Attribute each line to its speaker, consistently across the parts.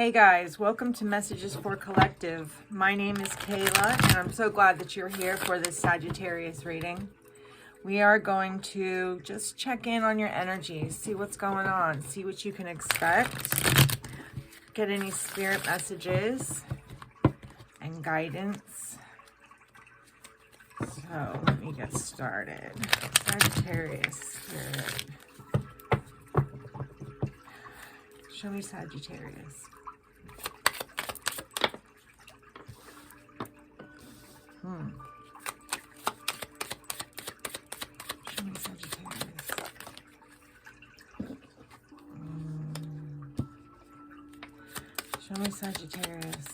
Speaker 1: Hey guys, welcome to Messages for Collective. My name is Kayla, and I'm so glad that you're here for this Sagittarius reading. We are going to just check in on your energies, see what's going on, see what you can expect, get any spirit messages and guidance. So let me get started. Sagittarius spirit. Show me Sagittarius. Show me Sagittarius. Show me Sagittarius.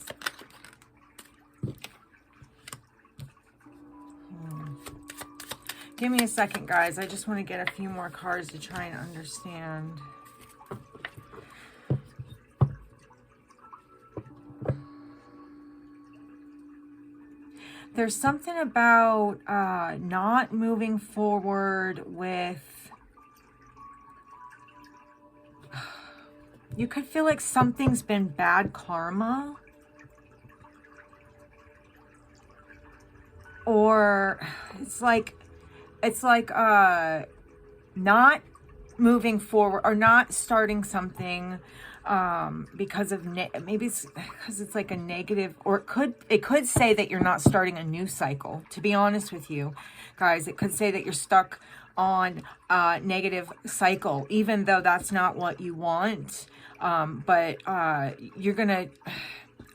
Speaker 1: Give me a second, guys. I just want to get a few more cards to try and understand. There's something about not moving forward with... You could feel like something's been bad karma. Or it's like not moving forward or not starting something because of maybe it's because it's like a negative, or it could say that you're not starting a new cycle. To be honest with you guys, it could say that you're stuck on a negative cycle, even though that's not what you want. But you're gonna,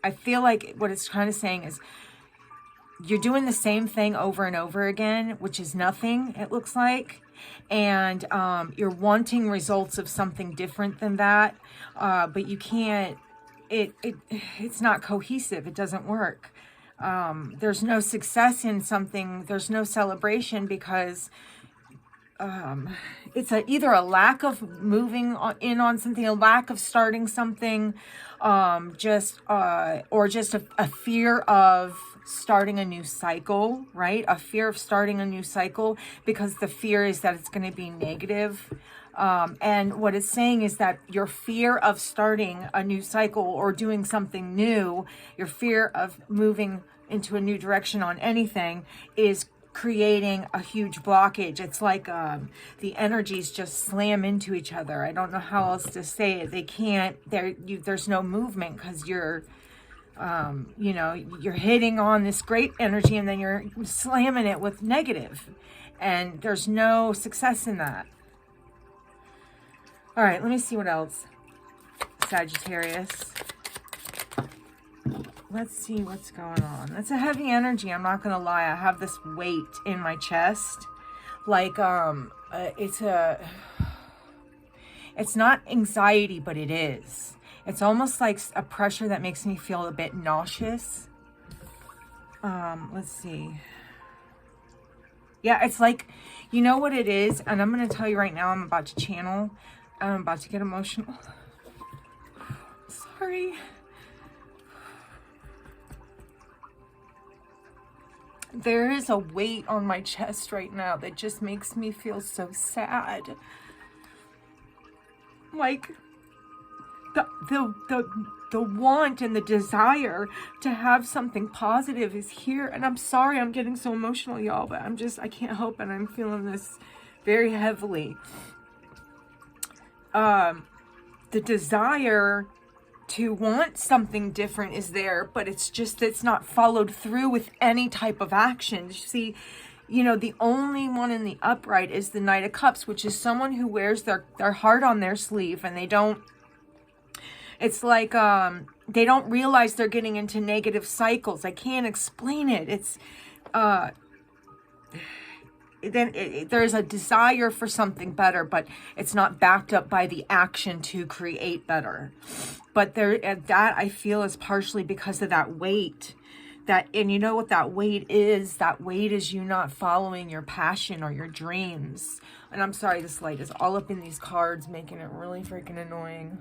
Speaker 1: I feel like what it's kind of saying is you're doing the same thing over and over again, which is nothing, it looks like. And you're wanting results of something different than that, but you can't, it's not cohesive. It doesn't work. There's no success in something. There's no celebration because it's either a lack of moving in on something, a lack of starting something, or just a fear of starting a new cycle, right? A fear of starting a new cycle because the fear is that it's going to be negative. And what it's saying is that your fear of starting a new cycle or doing something new, your fear of moving into a new direction on anything is creating a huge blockage. It's like the energies just slam into each other. I don't know how else to say it. They can't, there's no movement because you're you know, you're hitting on this great energy and then you're slamming it with negative, and there's no success in that. All right, let me see what else. Sagittarius. Let's see what's going on. That's a heavy energy. I'm not going to lie. I have this weight in my chest. Like, it's not anxiety, but it is. It's almost like a pressure that makes me feel a bit nauseous. Let's see. Yeah, it's like, you know what it is? And I'm going to tell you right now, I'm about to channel. I'm about to get emotional. Sorry. There is a weight on my chest right now that just makes me feel so sad. Like... The want and the desire to have something positive is here. And I'm sorry I'm getting so emotional, y'all, but I can't help it. I'm feeling this very heavily. The desire to want something different is there, but it's not followed through with any type of action. You see, you know, the only one in the upright is the Knight of Cups, which is someone who wears their heart on their sleeve, and they don't, it's like, they don't realize they're getting into negative cycles. I can't explain it. It's, there's a desire for something better, but it's not backed up by the action to create better. But that I feel is partially because of that weight. And you know what that weight is? That weight is you not following your passion or your dreams. And I'm sorry, this light is all up in these cards, making it really freaking annoying.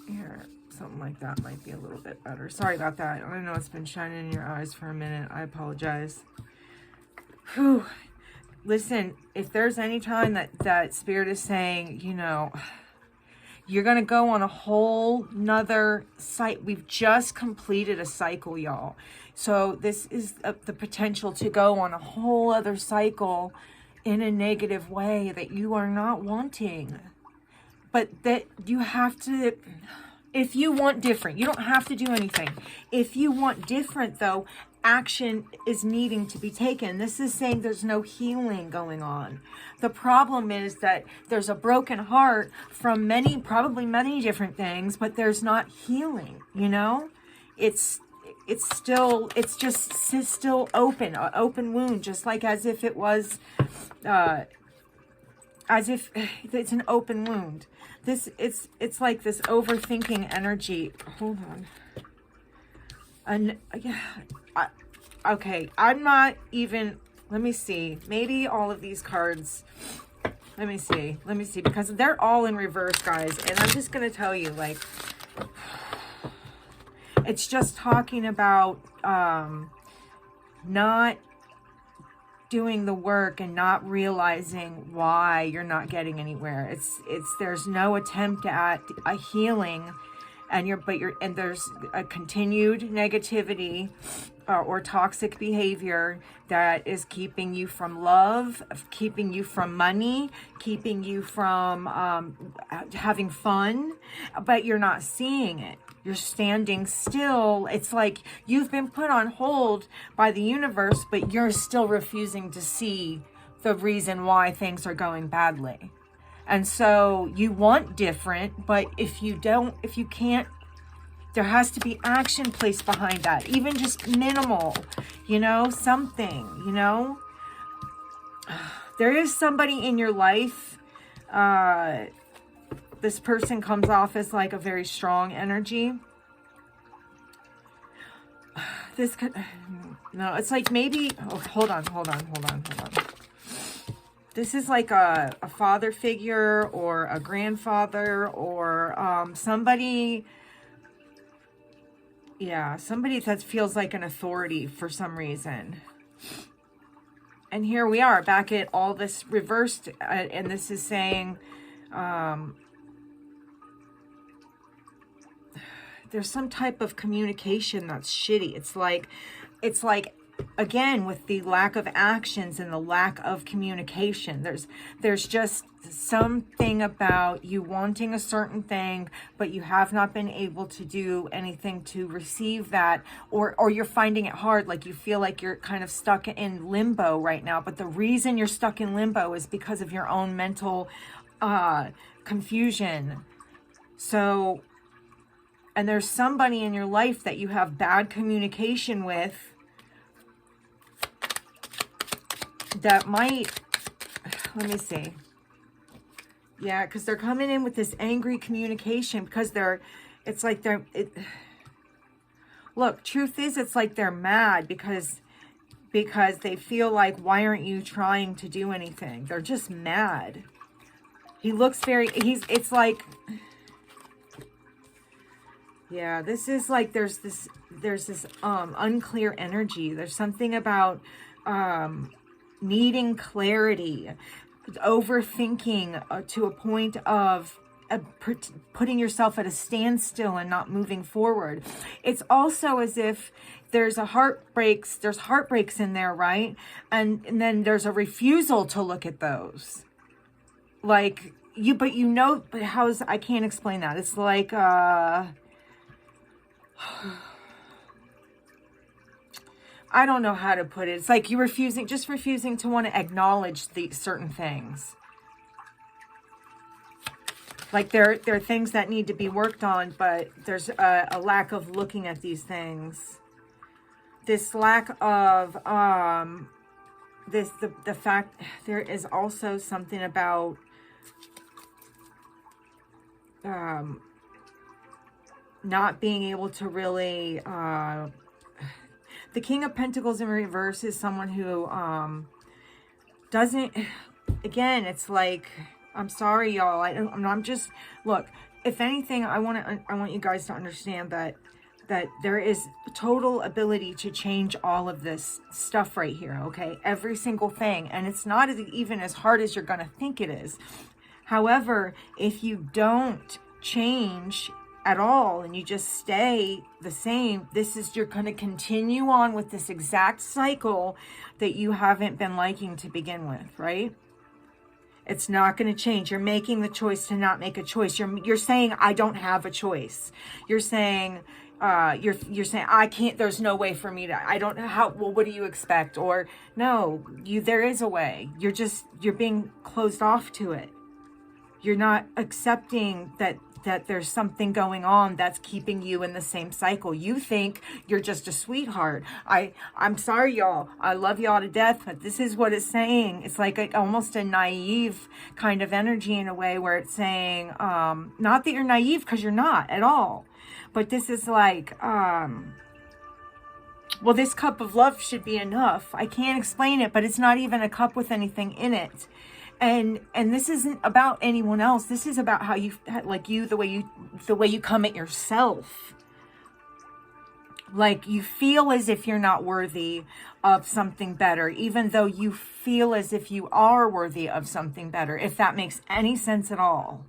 Speaker 1: Here, something like that might be a little bit better. Sorry about that. I know it's been shining in your eyes for a minute. I apologize. Whew. Listen, if there's any time that Spirit is saying, you know, You're going to go on a whole nother cycle. We've just completed a cycle, y'all. So this is the potential to go on a whole other cycle in a negative way that you are not wanting. But that you have to, if you want different, you don't have to do anything. If you want different, though, action is needing to be taken. This is saying there's no healing going on. The problem is that there's a broken heart from probably many different things, but there's not healing, you know? It's just still open, an open wound, just like as if it was, as if it's an open wound. It's like this overthinking energy. Hold on. And yeah, okay, I'm not even, let me see, maybe all of these cards, let me see, because they're all in reverse, guys, and I'm just going to tell you, like, it's just talking about not doing the work and not realizing why you're not getting anywhere. There's no attempt at a healing, and there's a continued negativity or toxic behavior that is keeping you from love, keeping you from money, keeping you from having fun, but you're not seeing it. You're standing still. It's like you've been put on hold by the universe, but you're still refusing to see the reason why things are going badly. And so you want different, but if you can't, there has to be action placed behind that, even just minimal, you know, something, you know. There is somebody in your life, this person comes off as like a very strong energy. No, it's like maybe, oh, hold on. This is like a father figure or a grandfather or somebody, yeah, somebody that feels like an authority for some reason. And here we are back at all this reversed, and this is saying there's some type of communication that's shitty. It's like again, with the lack of actions and the lack of communication, there's just something about you wanting a certain thing, but you have not been able to do anything to receive that, or you're finding it hard, like you feel like you're kind of stuck in limbo right now. But the reason you're stuck in limbo is because of your own mental confusion. So, and there's somebody in your life that you have bad communication with that might, let me see. Yeah, because they're coming in with this angry communication because look, truth is, it's like they're mad because they feel like, why aren't you trying to do anything? They're just mad. He looks it's like, yeah, this is like, there's this unclear energy. There's something about, needing clarity, overthinking to a point of putting yourself at a standstill and not moving forward. It's also as if there's heartbreaks in there, right? And then there's a refusal to look at those. Like but I can't explain that. It's like, I don't know how to put it. It's like you refusing to want to acknowledge these certain things. Like there are things that need to be worked on, but there's a lack of looking at these things. This lack of the fact there is also something about not being able to really the King of Pentacles in reverse is someone who doesn't, again, it's like, I'm sorry, y'all. I'm just, look, if anything, I want you guys to understand that there is total ability to change all of this stuff right here, okay? Every single thing. And it's not even as hard as you're going to think it is. However, if you don't change at all and you just stay the same, you're going to continue on with this exact cycle that you haven't been liking to begin with, right? It's not going to change. You're making the choice to not make a choice. You're saying, I don't have a choice. You're saying, you're saying, I can't, there's no way for me to, I don't know how, well, what do you expect? Or no, there is a way. You're being closed off to it. You're not accepting that there's something going on that's keeping you in the same cycle. You think you're just a sweetheart. I'm sorry, y'all. I love y'all to death, but this is what it's saying. It's like almost a naive kind of energy in a way where it's saying, not that you're naive, because you're not at all. But this is like, well, this cup of love should be enough. I can't explain it, but it's not even a cup with anything in it. And this isn't about anyone else. This is about how you, like the way you come at yourself. Like you feel as if you're not worthy of something better, even though you feel as if you are worthy of something better, if that makes any sense at all.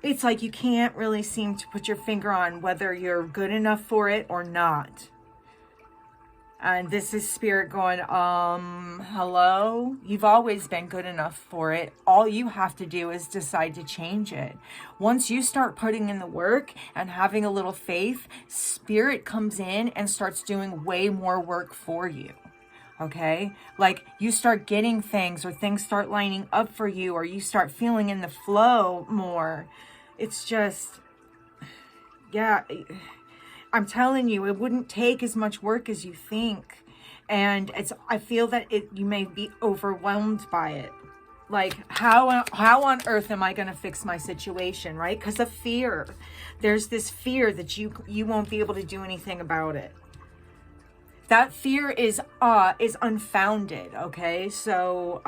Speaker 1: It's like you can't really seem to put your finger on whether you're good enough for it or not. And this is spirit going, hello? You've always been good enough for it. All you have to do is decide to change it. Once you start putting in the work and having a little faith, spirit comes in and starts doing way more work for you. Okay? Like you start getting things, or things start lining up for you, or you start feeling in the flow more. It's just, yeah, I'm telling you, it wouldn't take as much work as you think. And I feel that you may be overwhelmed by it. Like, how on earth am I going to fix my situation, right? Because of fear. There's this fear that you won't be able to do anything about it. That fear is unfounded, okay? So,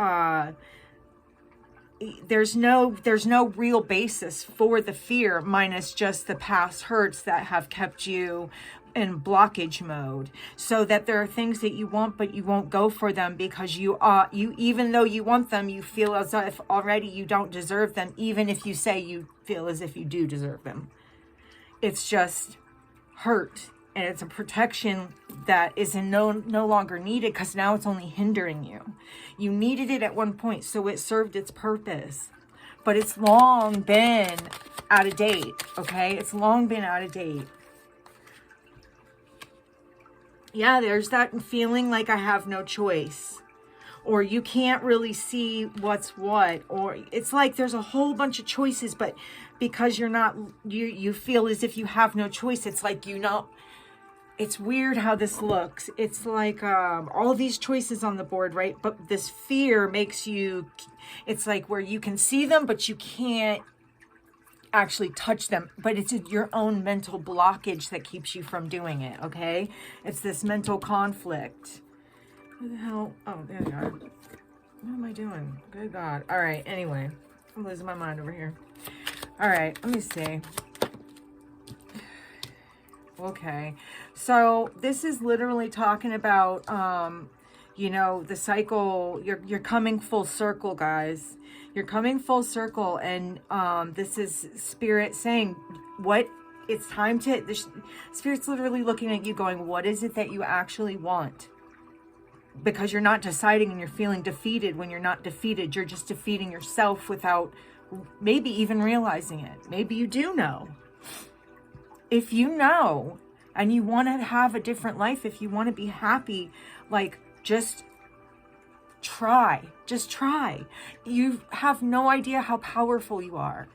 Speaker 1: there's no real basis for the fear, minus just the past hurts that have kept you in blockage mode. So that there are things that you want, but you won't go for them because you even though you want them, you feel as if already you don't deserve them, even if you say you feel as if you do deserve them. It's just hurt. And it's a protection that is no longer needed, because now it's only hindering you. You needed it at one point, so it served its purpose. But it's long been out of date, okay? It's long been out of date. Yeah, there's that feeling like I have no choice. Or you can't really see what's what. Or it's like there's a whole bunch of choices, but because you feel as if you have no choice, it's like it's weird how this looks. It's like all these choices on the board, right? But this fear makes you, it's like where you can see them, but you can't actually touch them. But it's your own mental blockage that keeps you from doing it, okay? It's this mental conflict. Who the hell? Oh, there you are. What am I doing? Good God. All right, anyway. I'm losing my mind over here. All right, let me see. Okay, so this is literally talking about, the cycle. You're coming full circle, guys. You're coming full circle, and this is spirit saying, what it's time to. The spirit's literally looking at you, going, what is it that you actually want? Because you're not deciding, and you're feeling defeated. When you're not defeated, you're just defeating yourself without maybe even realizing it. Maybe you do know. If you know and you want to have a different life, if you want to be happy, like just try. Just try. You have no idea how powerful you are.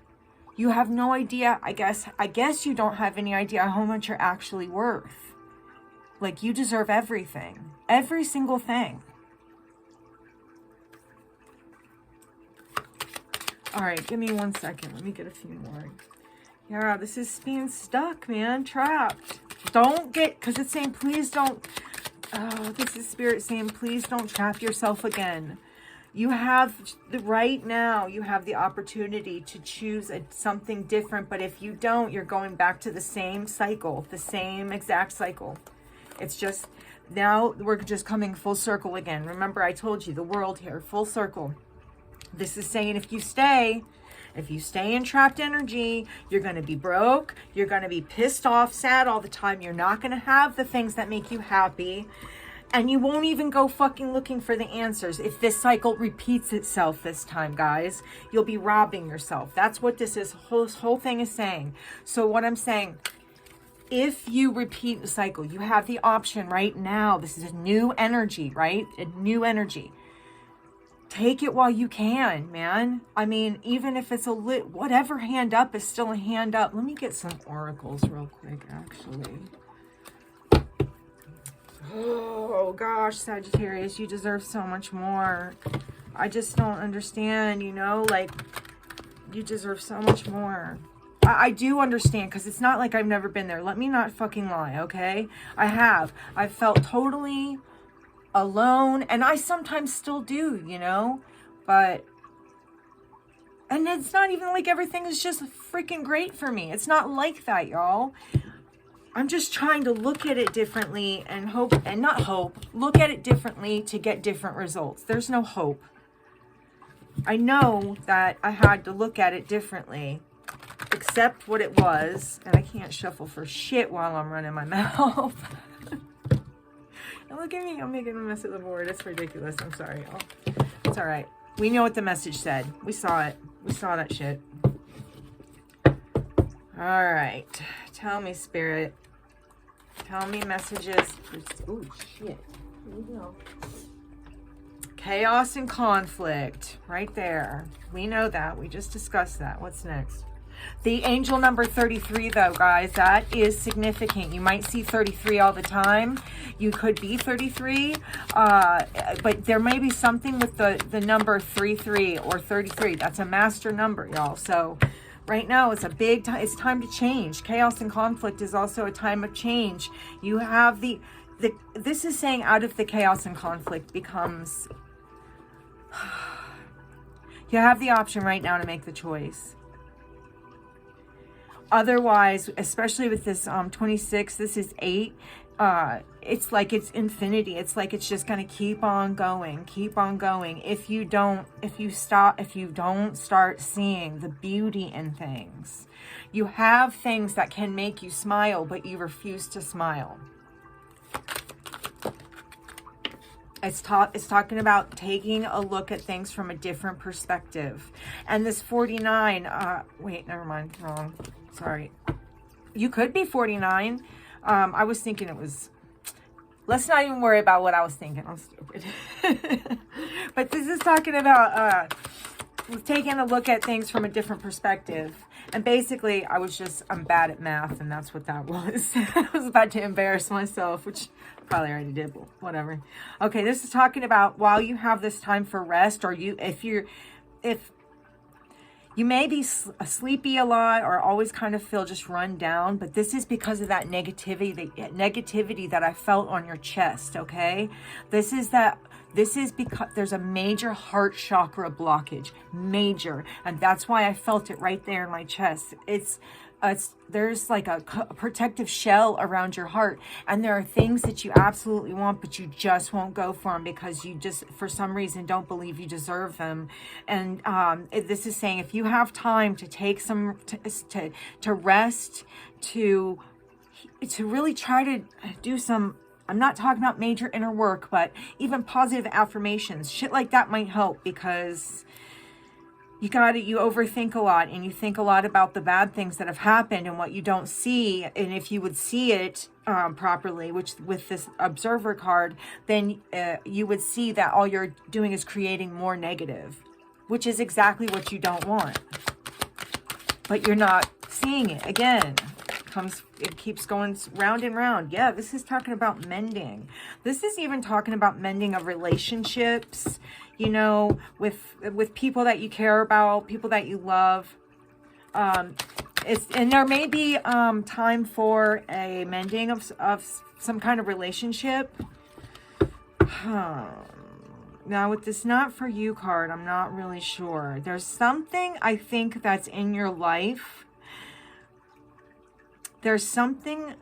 Speaker 1: You have no idea, I guess you don't have any idea how much you're actually worth. Like you deserve everything. Every single thing. All right, give me 1 second. Let me get a few more. Yeah, this is being stuck, man. Trapped. Don't get, because it's saying, please don't. This is spirit saying, please don't trap yourself again. You have, right now, you have the opportunity to choose something different. But if you don't, you're going back to the same cycle, the same exact cycle. It's just, now we're just coming full circle again. Remember, I told you, the world here, full circle. This is saying if you stay If you stay in trapped energy, you're going to be broke. You're going to be pissed off, sad all the time. You're not going to have the things that make you happy. And you won't even go fucking looking for the answers. If this cycle repeats itself this time, guys, you'll be robbing yourself. That's what this whole thing is saying. So what I'm saying, if you repeat the cycle, you have the option right now. This is a new energy, right? A new energy. Take it while you can, man. I mean, even if it's whatever hand up is still a hand up. Let me get some oracles real quick, actually. Oh gosh, Sagittarius, you deserve so much more. I just don't understand, you know, like, you deserve so much more. I do understand, because it's not like I've never been there. Let me not fucking lie, okay? I have. I've felt totally alone, and I sometimes still do, you know? But, and it's not even like everything is just freaking great for me. It's not like that, y'all. I'm just trying to look at it differently and look at it differently to get different results. There's no hope. I know that I had to look at it differently, accept what it was, and I can't shuffle for shit while I'm running my mouth. And look at me, I'm making a mess of the board. It's ridiculous. I'm sorry, y'all. It's all right. We know what the message said. We saw it. We saw that shit. All right. Tell me, Spirit. Tell me messages. Oh, shit. Here we go. Chaos and conflict. Right there. We know that. We just discussed that. What's next? The angel number 33, though, guys. That is significant. You might see 33 all the time. You could be 33. But there may be something with the number 33 or 33. That's a master number, y'all. So right now, it's a big time. It's time to change. Chaos and conflict is also a time of change. You have this is saying out of the chaos and conflict becomes, you have the option right now to make the choice. Otherwise, especially with this 26, this is 8. It's like it's infinity. It's like it's just going to keep on going. If you don't start seeing the beauty in things. You have things that can make you smile, but you refuse to smile. It's talking about taking a look at things from a different perspective. And this 49, wait, never mind, wrong. Sorry. You could be 49. I was thinking it was, let's not even worry about what I was thinking. I'm stupid. But this is talking about taking a look at things from a different perspective. And basically, I'm bad at math, and that's what that was. I was about to embarrass myself, which probably already did, but whatever. Okay, this is talking about while you have this time for rest, or if you may be sleepy a lot or always kind of feel just run down, but this is because of that negativity that I felt on your chest, okay? This is because there's a major heart chakra blockage, major, and that's why I felt it right there in my chest. There's like a protective shell around your heart, and there are things that you absolutely want, but you just won't go for them because you just, for some reason, don't believe you deserve them. And this is saying if you have time to take some to rest, to really try to do some. I'm not talking about major inner work, but even positive affirmations, shit like that might help, because you overthink a lot, and you think a lot about the bad things that have happened and what you don't see. And if you would see it properly, which with this observer card, then you would see that all you're doing is creating more negative, which is exactly what you don't want. But you're not seeing it. Again, it keeps going round and round. Yeah, this is talking about mending. This is even talking about mending of relationships, you know, with people that you care about, people that you love. And there may be time for a mending of some kind of relationship. Now with this not for you card, I'm not really sure. There's something I think that's in your life. There's something,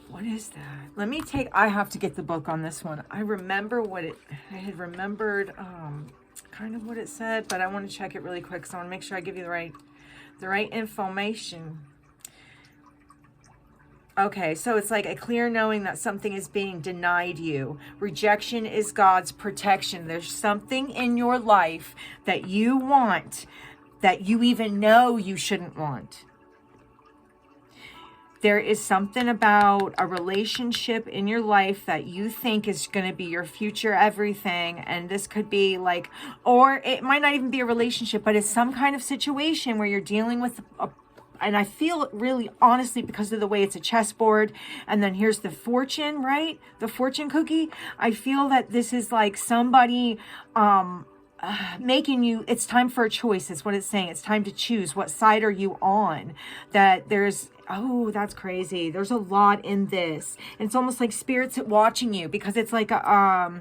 Speaker 1: what is that? I have to get the book on this one. I remember I had remembered, kind of what it said, but I want to check it really quick, so I want to make sure I give you the right information. Okay, so it's like a clear knowing that something is being denied you. Rejection is God's protection. There's something in your life that you want that you even know you shouldn't want. There is something about a relationship in your life that you think is going to be your future everything. And this could be like, or it might not even be a relationship, but it's some kind of situation where you're dealing with and I feel really honestly because of the way it's a chessboard, and then here's the fortune, right? The fortune cookie. I feel that this is like somebody making you, it's time for a choice. It's what it's saying. It's time to choose. What side are you on? That there's, oh, that's crazy. There's a lot in this. And it's almost like spirits watching you, because it's like a,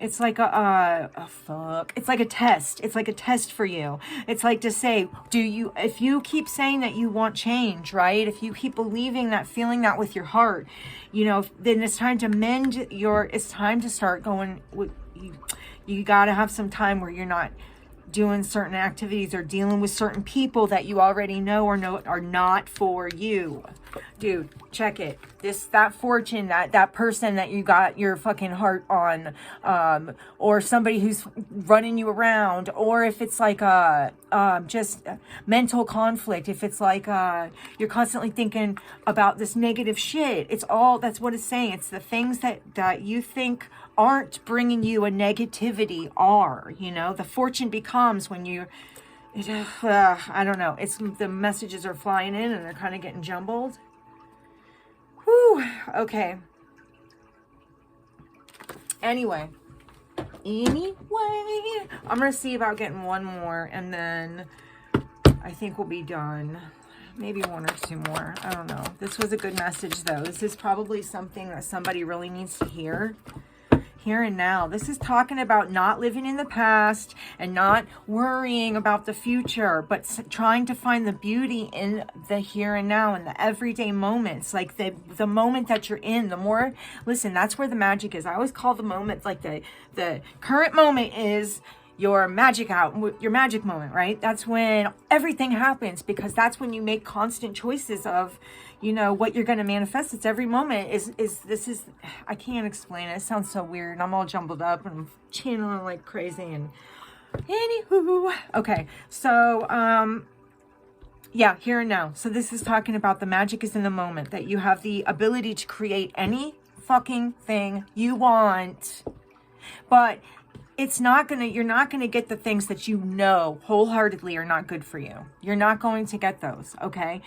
Speaker 1: it's like it's like a test. It's like a test for you. It's like to say, if you keep saying that you want change, right? If you keep believing that, feeling that with your heart, you know, then it's time to it's time to start going, you got to have some time where you're not doing certain activities or dealing with certain people that you already know are not for you. Dude, check it. That fortune, that person that you got your fucking heart on, or somebody who's running you around, or if it's like just mental conflict, if it's like you're constantly thinking about this negative shit, that's what it's saying. It's the things that you think aren't bringing you a negativity are, you know, the fortune becomes when you, I don't know, it's the messages are flying in and they're kind of getting jumbled. Whew, okay. Anyway, I'm going to see about getting one more, and then I think we'll be done. Maybe one or two more. I don't know. This was a good message, though. This is probably something that somebody really needs to hear. Here and now. This is talking about not living in the past and not worrying about the future, but trying to find the beauty in the here and now and the everyday moments, like the moment that you're in. The more, listen, that's where the magic is. I always call the moment, like the current moment is your magic moment, right? That's when everything happens, because that's when you make constant choices of, you know, what you're going to manifest. It's every moment is I can't explain it. It sounds so weird, and I'm all jumbled up and I'm channeling like crazy. And anywho, okay. So, yeah, here and now. So this is talking about the magic is in the moment, that you have the ability to create any fucking thing you want, but you're not going to get the things that you know wholeheartedly are not good for you. You're not going to get those, okay?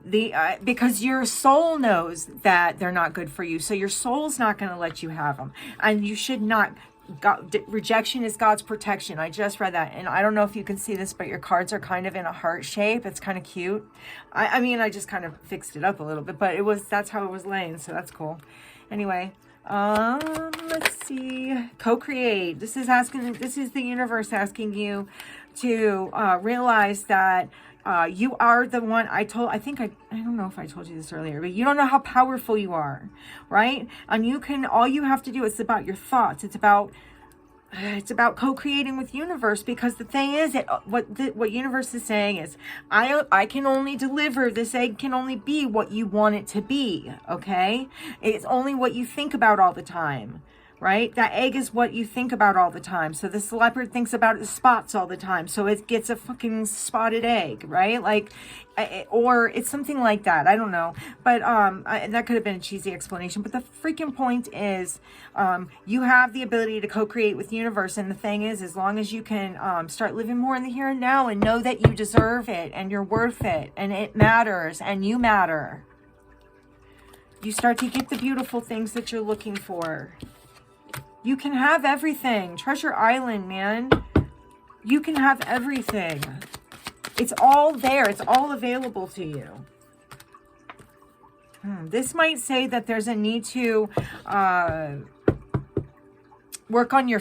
Speaker 1: Because your soul knows that they're not good for you. So your soul's not going to let you have them. And you should not. Rejection is God's protection. I just read that. And I don't know if you can see this, but your cards are kind of in a heart shape. It's kind of cute. I mean, I just kind of fixed it up a little bit, but that's how it was laying. So that's cool. Anyway. Let's see. Co-create. This is the universe asking you to realize that you are the one. I don't know if I told you this earlier, but you don't know how powerful you are, right? And all you have to do, it's about your thoughts. It's about co-creating with universe, because the thing is that what universe is saying is, I can only deliver, this egg can only be what you want it to be, okay? It's only what you think about all the time, right? That egg is what you think about all the time. So this leopard thinks about its spots all the time, so it gets a fucking spotted egg, right? Like, or it's something like that. I don't know, but that could have been a cheesy explanation. But the freaking point is, you have the ability to co-create with universe, and the thing is, as long as you can start living more in the here and now, and know that you deserve it, and you're worth it, and it matters, and you matter, you start to get the beautiful things that you're looking for. You can have everything. Treasure Island, man. You can have everything. It's all there. It's all available to you. This might say that there's a need to work on your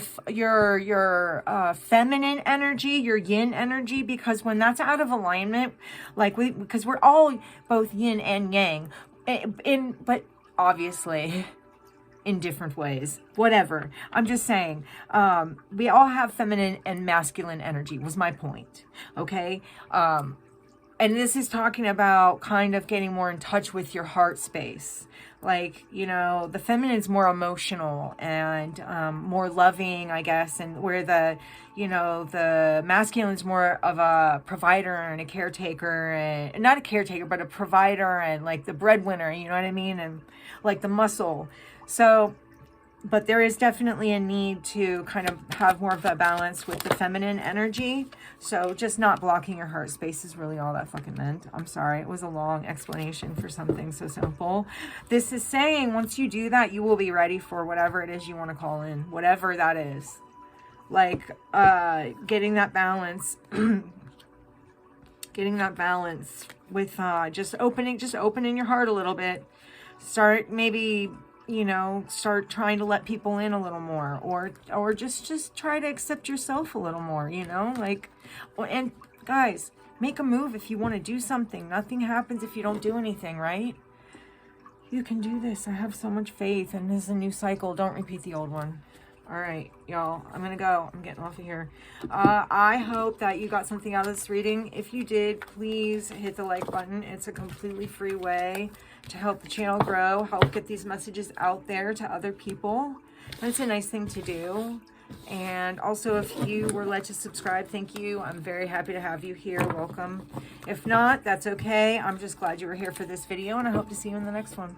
Speaker 1: feminine energy, your yin energy, because when that's out of alignment, because we're all both yin and yang, but obviously, in different ways. Whatever. I'm just saying, we all have feminine and masculine energy, was my point. Okay? And this is talking about kind of getting more in touch with your heart space. Like, you know, the feminine's more emotional and more loving, I guess. And where the, you know, the masculine's more of a provider and a caretaker. And not a caretaker, but a provider and like the breadwinner, you know what I mean? And like the muscle. So, but there is definitely a need to kind of have more of a balance with the feminine energy. So just not blocking your heart space is really all that fucking meant. I'm sorry. It was a long explanation for something so simple. This is saying once you do that, you will be ready for whatever it is you want to call in. Whatever that is. Like getting that balance. Getting that balance with just opening your heart a little bit. Start maybe... you know, start trying to let people in a little more, or just try to accept yourself a little more, you know, like, and guys, make a move if you want to do something. Nothing happens if you don't do anything, right? You can do this. I have so much faith, and this is a new cycle. Don't repeat the old one. All right, y'all, I'm gonna go. I'm getting off of here. I hope that you got something out of this reading. If you did, please hit the like button. It's a completely free way to help the channel grow, help get these messages out there to other people. That's a nice thing to do. And also, if you were led to subscribe, thank you. I'm very happy to have you here. Welcome. If not, that's okay. I'm just glad you were here for this video, and I hope to see you in the next one.